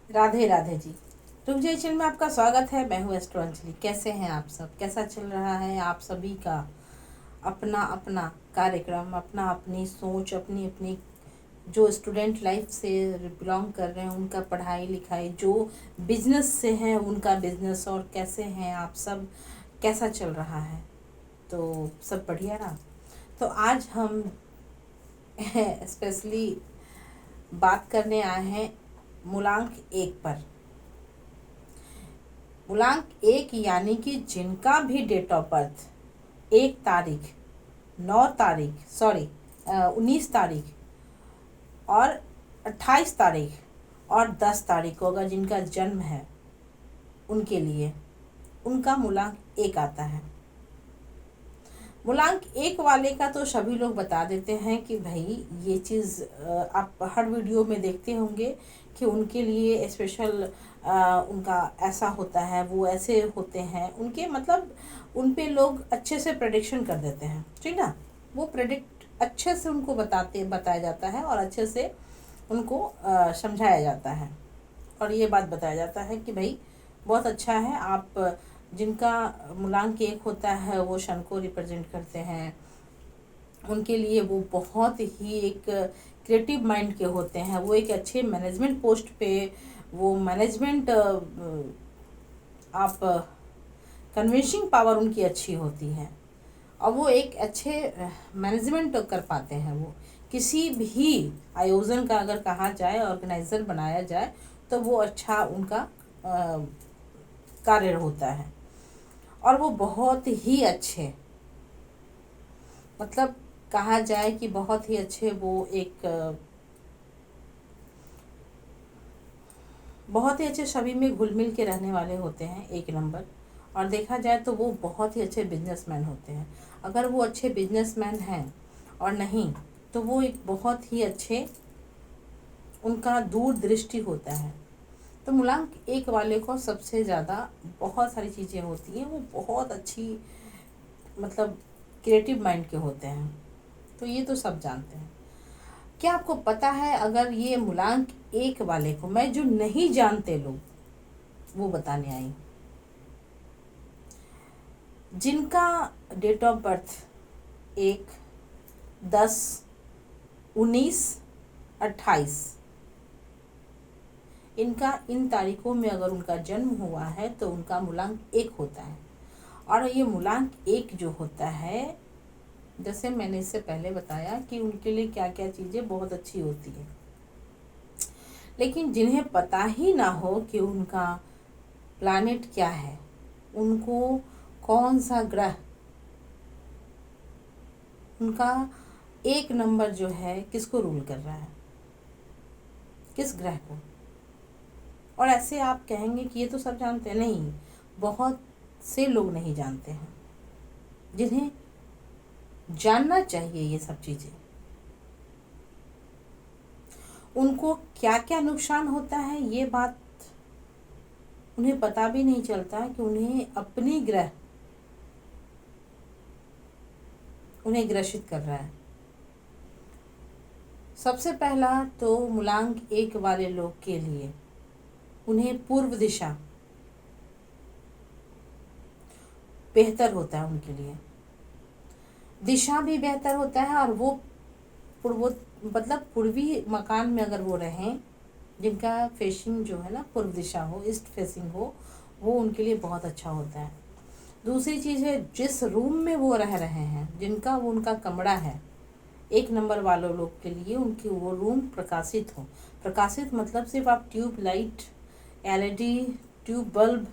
राधे राधे जी। रुक जाइए चैनल में आपका स्वागत है। मैं हूँ एस्ट्रो अंजलि। कैसे हैं आप सब? कैसा चल रहा है आप सभी का अपना अपना कार्यक्रम, अपना अपनी सोच, अपनी अपनी जो स्टूडेंट लाइफ से बिलोंग कर रहे हैं उनका पढ़ाई लिखाई, जो बिजनेस से हैं उनका बिजनेस, और कैसे हैं आप सब, कैसा चल रहा है? तो सब बढ़िया ना? तो आज हम स्पेशली बात करने आए हैं मूलांक 1 पर। मूलांक 1 यानी कि जिनका भी डेट ऑफ बर्थ 1 तारीख, 9 तारीख, सॉरी 19 तारीख और 28 तारीख और 10 तारीख को अगर जिनका जन्म है उनके लिए उनका मूलांक 1 आता है। मूलांक 1 वाले का तो सभी लोग बता देते हैं कि भाई ये चीज़ आप हर वीडियो में देखते होंगे कि उनके लिए स्पेशल उनका ऐसा होता है, वो ऐसे होते हैं उनके, मतलब उन पे लोग अच्छे से प्रेडिक्शन कर देते हैं, ठीक ना। वो प्रेडिक्ट अच्छे से उनको बताया जाता है और अच्छे से उनको समझाया जाता है और ये बात बताया जाता है कि भाई बहुत अच्छा है। आप जिनका मूलांक 1 होता है वो शन को रिप्रेजेंट करते हैं, उनके लिए वो बहुत ही एक क्रिएटिव माइंड के होते हैं। वो एक अच्छे मैनेजमेंट पोस्ट पे, वो मैनेजमेंट आप कन्विंसिंग पावर उनकी अच्छी होती है और वो एक अच्छे मैनेजमेंट कर पाते हैं। वो किसी भी आयोजन का अगर कहा जाए, ऑर्गेनाइजर बनाया जाए, तो वो अच्छा उनका कार्य होता है और वो बहुत ही अच्छे, मतलब कहा जाए कि बहुत ही अच्छे, वो एक बहुत ही अच्छे सभी में घुल मिल के रहने वाले होते हैं, 1 नंबर। और देखा जाए तो वो बहुत ही अच्छे बिजनेसमैन होते हैं। अगर वो अच्छे बिजनेसमैन हैं और नहीं तो वो एक बहुत ही अच्छे, उनका दूरदृष्टि होता है। तो मूलांक 1 वाले को सबसे ज़्यादा बहुत सारी चीज़ें होती हैं, वो बहुत अच्छी, मतलब क्रिएटिव माइंड के होते हैं। तो ये तो सब जानते हैं। क्या आपको पता है, अगर ये मूलांक 1 वाले को मैं, जो नहीं जानते लोग वो बताने आई, जिनका डेट ऑफ बर्थ 1, 10, 19, 28, इनका इन तारीखों में अगर उनका जन्म हुआ है तो उनका मूलांक 1 होता है। और ये मूलांक 1 जो होता है, जैसे मैंने इससे पहले बताया कि उनके लिए क्या क्या चीज़ें बहुत अच्छी होती है, लेकिन जिन्हें पता ही ना हो कि उनका प्लैनेट क्या है, उनको कौन सा ग्रह, उनका 1 नंबर जो है किसको रूल कर रहा है, किस ग्रह को। और ऐसे आप कहेंगे कि ये तो सब जानते हैं, नहीं, बहुत से लोग नहीं जानते हैं, जिन्हें जानना चाहिए ये सब चीज़ें। उनको क्या क्या नुकसान होता है ये बात उन्हें पता भी नहीं चलता कि उन्हें अपनी ग्रह उन्हें ग्रसित कर रहा है। सबसे पहला तो मूलांक 1 वाले लोग के लिए उन्हें पूर्व दिशा बेहतर होता है, उनके लिए दिशा भी बेहतर होता है। और वो पूर्व, मतलब पूर्वी मकान में अगर वो रहें, जिनका फेसिंग जो है ना पूर्व दिशा हो, ईस्ट फेसिंग हो, वो उनके लिए बहुत अच्छा होता है। दूसरी चीज़ है, जिस रूम में वो रह रहे हैं, जिनका वो उनका कमरा है, 1 नंबर वालों लोग के लिए उनकी वो रूम प्रकाशित हो। प्रकाशित मतलब सिर्फ आप tube light, LED tube bulb,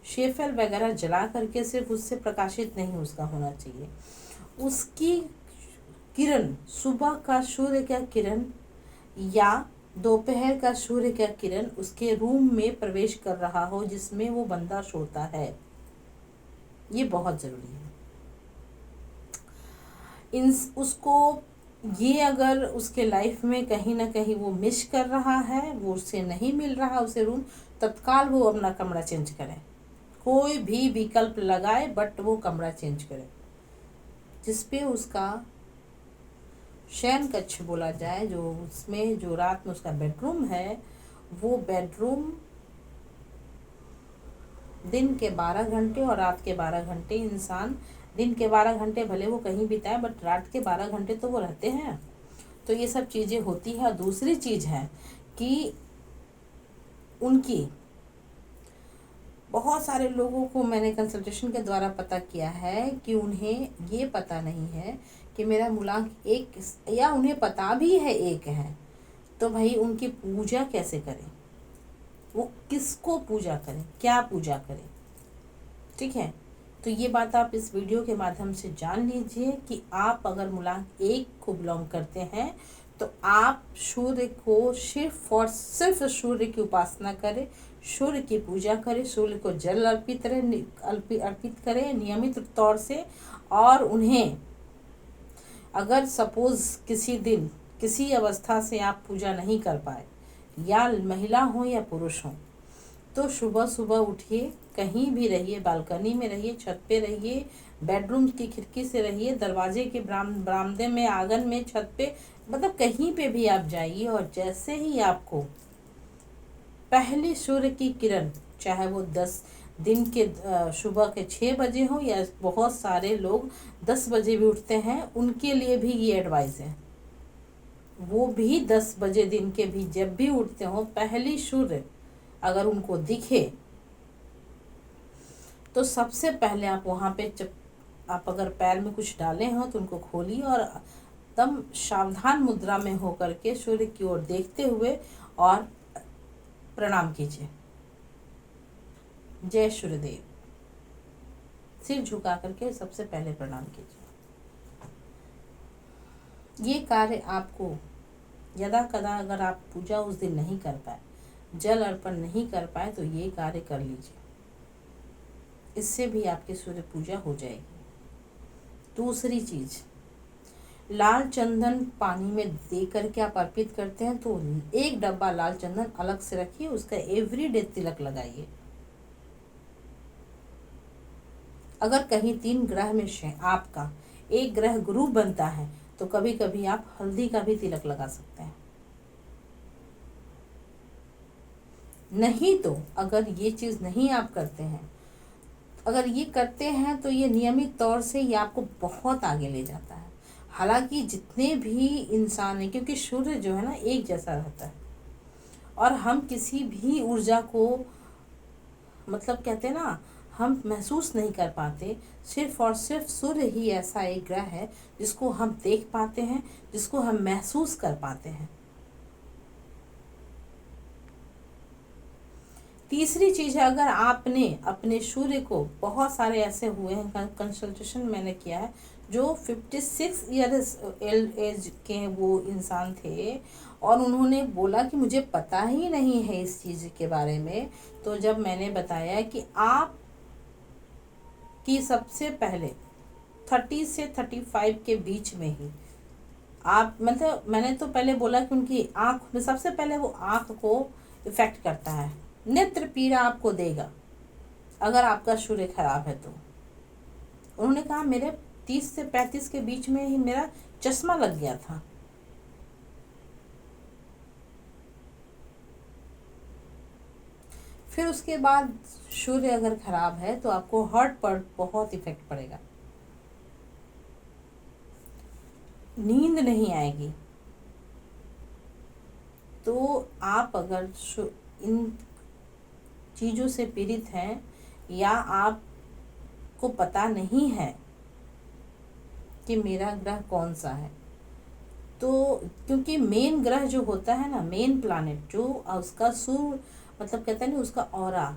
शेफेल वगैरह जला करके सिर्फ उससे प्रकाशित नहीं उसका होना चाहिए। उसकी किरण, सुबह का सूर्य का किरण या दोपहर का सूर्य का किरण उसके रूम में प्रवेश कर रहा हो जिसमें वो बंदा सोता है, ये बहुत ज़रूरी है। इन उसको ये अगर उसके लाइफ में कहीं ना कहीं वो मिस कर रहा है, वो उससे नहीं मिल रहा उसे रूम, तत्काल वो अपना कमरा चेंज करे, कोई भी विकल्प लगाए बट वो कमरा चेंज करे, जिसपे उसका शयन कक्ष बोला जाए, जो उसमें जो रात में उसका बेडरूम है, वो बेडरूम दिन के 12 घंटे और रात के 12 घंटे, इंसान दिन के 12 घंटे भले वो कहीं बिताए बट रात के 12 घंटे तो वो रहते हैं। तो ये सब चीज़ें होती है। और दूसरी चीज़ है कि उनकी बहुत सारे लोगों को मैंने कंसल्टेशन के द्वारा पता किया है कि उन्हें ये पता नहीं है कि मेरा मूलांक एक, या उन्हें पता भी है एक है, तो भाई उनकी पूजा कैसे करें, वो किसको पूजा करें, क्या पूजा करें। ठीक है, तो ये बात आप इस वीडियो के माध्यम से जान लीजिए कि आप अगर मूलांक एक को बिलोंग करते हैं तो आप सूर्य को सिर्फ और सिर्फ सूर्य की उपासना करें, सूर्य की पूजा करें, सूर्य को जल अर्पित करें नियमित तौर से। और उन्हें अगर सपोज किसी दिन किसी अवस्था से आप पूजा नहीं कर पाए, या महिला हो या पुरुष हो, तो सुबह सुबह उठिए, कहीं भी रहिए, बालकनी में रहिए, छत पे रहिए, बेडरूम की खिड़की से रहिए, दरवाजे के बरामदे में, आंगन में, छत पे, मतलब कहीं पे भी आप जाइए। और जैसे ही आपको पहली सूर्य की किरण, चाहे वो 10 दिन के सुबह के 6 बजे हो, या बहुत सारे लोग 10 बजे भी उठते हैं, उनके लिए भी ये एडवाइस है, वो भी 10 बजे दिन के भी जब भी उठते हो, पहली सूर्य अगर उनको दिखे तो सबसे पहले आप वहाँ पे आप अगर पैर में कुछ डाले हो तो उनको खोलिए और एकदम सावधान मुद्रा में होकर के सूर्य की ओर देखते हुए और प्रणाम कीजिए, जय सूर्यदेव, सिर झुका करके सबसे पहले प्रणाम कीजिए। ये कार्य आपको यदा कदा अगर आप पूजा उस दिन नहीं कर पाए, जल अर्पण नहीं कर पाए, तो ये कार्य कर लीजिए, इससे भी आपकी सूर्य पूजा हो जाएगी। दूसरी चीज, लाल चंदन पानी में दे करके आप अर्पित करते हैं तो एक डब्बा लाल चंदन अलग से रखिए, उसका एवरीडे तिलक लगाइए। अगर कहीं 3 ग्रह में से आपका एक ग्रह गुरु बनता है तो कभी कभी आप हल्दी का भी तिलक लगा सकते हैं। नहीं तो अगर ये चीज़ नहीं आप करते हैं, अगर ये करते हैं तो ये नियमित तौर से ये आपको बहुत आगे ले जाता है। हालांकि जितने भी इंसान हैं, क्योंकि सूर्य जो है ना एक जैसा रहता है, और हम किसी भी ऊर्जा को, मतलब कहते हैं ना, हम महसूस नहीं कर पाते, सिर्फ और सिर्फ सूर्य ही ऐसा एक ग्रह है जिसको हम देख पाते हैं, जिसको हम महसूस कर पाते हैं। तीसरी चीज़ है, अगर आपने अपने सूर्य को, बहुत सारे ऐसे हुए हैं, कंसल्टेशन मैंने किया है, जो 56 ईयर्स एज के वो इंसान थे और उन्होंने बोला कि मुझे पता ही नहीं है इस चीज़ के बारे में। तो जब मैंने बताया कि आप कि सबसे पहले 30 से 35 के बीच में ही आप, मतलब मैंने तो पहले बोला कि उनकी आँख में सबसे पहले वो आँख को इफ़ेक्ट करता है, नेत्र पीड़ा आपको देगा अगर आपका सूर्य खराब है। तो उन्होंने कहा मेरे 30 से 35 के बीच में ही मेरा चश्मा लग गया था। फिर उसके बाद सूर्य अगर खराब है तो आपको हार्ट पर बहुत इफेक्ट पड़ेगा, नींद नहीं आएगी। तो आप अगर इन चीज़ों से पीड़ित हैं, या आपको पता नहीं है कि मेरा ग्रह कौन सा है, तो क्योंकि मेन ग्रह जो होता है ना, मेन प्लैनेट जो उसका सूर्य, मतलब कहते हैं ना उसका ऑरा,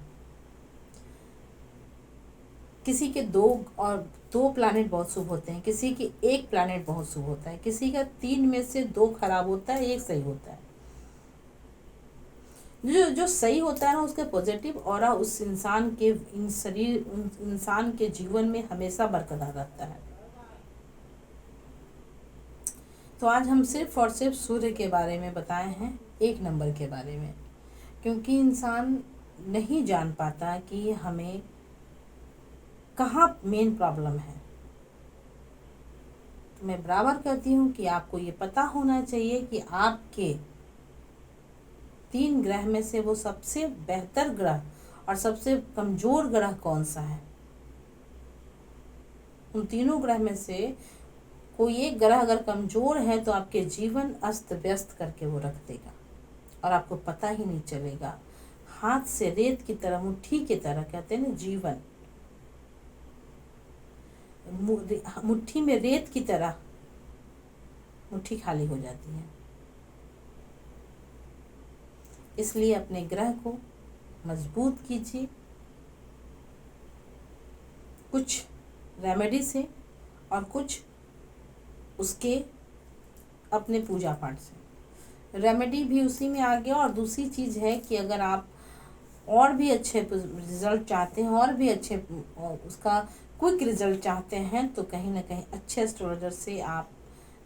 किसी के 2 प्लैनेट बहुत शुभ होते हैं, किसी के 1 प्लैनेट बहुत शुभ होता है, किसी का 3 में से 2 खराब होता है, 1 सही होता है। जो सही होता है ना, उसका पॉजिटिव ऑरा उस इंसान के इंसान के जीवन में हमेशा बरकरार रहता है। तो आज हम सिर्फ और सिर्फ सूर्य के बारे में बताए हैं, 1 नंबर के बारे में, क्योंकि इंसान नहीं जान पाता कि हमें कहाँ मेन प्रॉब्लम है। तो मैं बराबर कहती हूँ कि आपको ये पता होना चाहिए कि आपके 3 ग्रह में से वो सबसे बेहतर ग्रह और सबसे कमज़ोर ग्रह कौन सा है। उन तीनों ग्रह में से कोई एक ग्रह अगर कमज़ोर है तो आपके जीवन अस्त व्यस्त करके वो रख देगा और आपको पता ही नहीं चलेगा। हाथ से रेत की तरह, मुट्ठी की तरह, कहते हैं ना जीवन, मुट्ठी में रेत की तरह मुट्ठी खाली हो जाती है। इसलिए अपने ग्रह को मजबूत कीजिए कुछ रेमेडी से और कुछ उसके अपने पूजा पाठ से। रेमेडी भी उसी में आ गया। और दूसरी चीज़ है कि अगर आप और भी अच्छे रिजल्ट चाहते हैं और भी अच्छे उसका क्विक रिजल्ट चाहते हैं तो कहीं ना कहीं अच्छे एस्ट्रोलॉजर से आप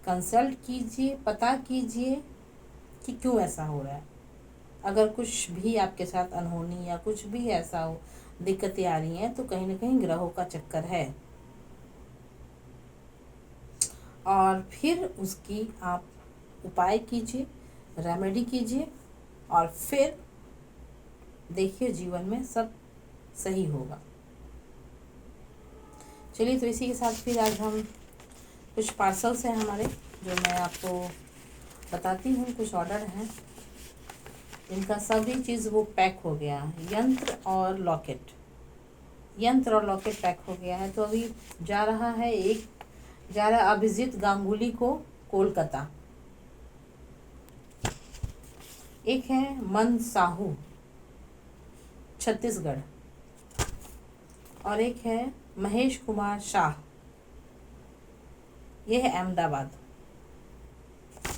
कंसल्ट कीजिए, पता कीजिए कि क्यों ऐसा हो रहा है। अगर कुछ भी आपके साथ अनहोनी या कुछ भी ऐसा हो, दिक्कतें आ रही हैं, तो कहीं ना कहीं ग्रहों का चक्कर है। और फिर उसकी आप उपाय कीजिए, रेमेडी कीजिए और फिर देखिए जीवन में सब सही होगा। चलिए, तो इसी के साथ फिर आज हम कुछ पार्सल्स हैं हमारे जो मैं आपको बताती हूँ। कुछ ऑर्डर हैं इनका सभी चीज़ वो पैक हो गया। यंत्र और लॉकेट पैक हो गया है। तो अभी जा रहा है अभिजीत गांगुली को कोलकाता। एक है मन साहू छत्तीसगढ़ और एक है महेश कुमार शाह, ये है अहमदाबाद।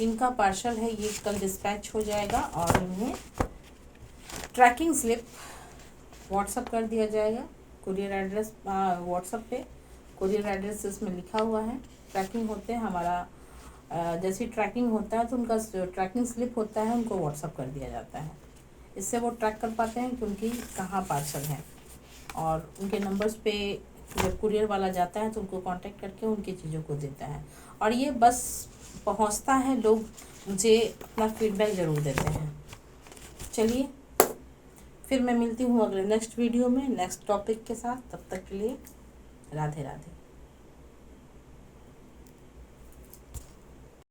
इनका पार्सल है, ये कल डिस्पैच हो जाएगा और इन्हें ट्रैकिंग स्लिप व्हाट्सअप कर दिया जाएगा। कुरियर एड्रेस व्हाट्सअप पे कुरियर एड्रेस इसमें लिखा हुआ है। ट्रैकिंग होते हैं हमारा जैसे ट्रैकिंग होता है तो उनका जो ट्रैकिंग स्लिप होता है उनको व्हाट्सअप कर दिया जाता है। इससे वो ट्रैक कर पाते हैं कि उनकी कहाँ पार्सल है। और उनके नंबर्स पे जब कुरियर वाला जाता है तो उनको कांटेक्ट करके उनकी चीज़ों को देता है। और ये बस पहुंचता है, लोग मुझे अपना फीडबैक ज़रूर देते हैं। चलिए, फिर मैं मिलती हूँ अगले नेक्स्ट वीडियो में नेक्स्ट टॉपिक के साथ। तब तक के लिए राधे राधे।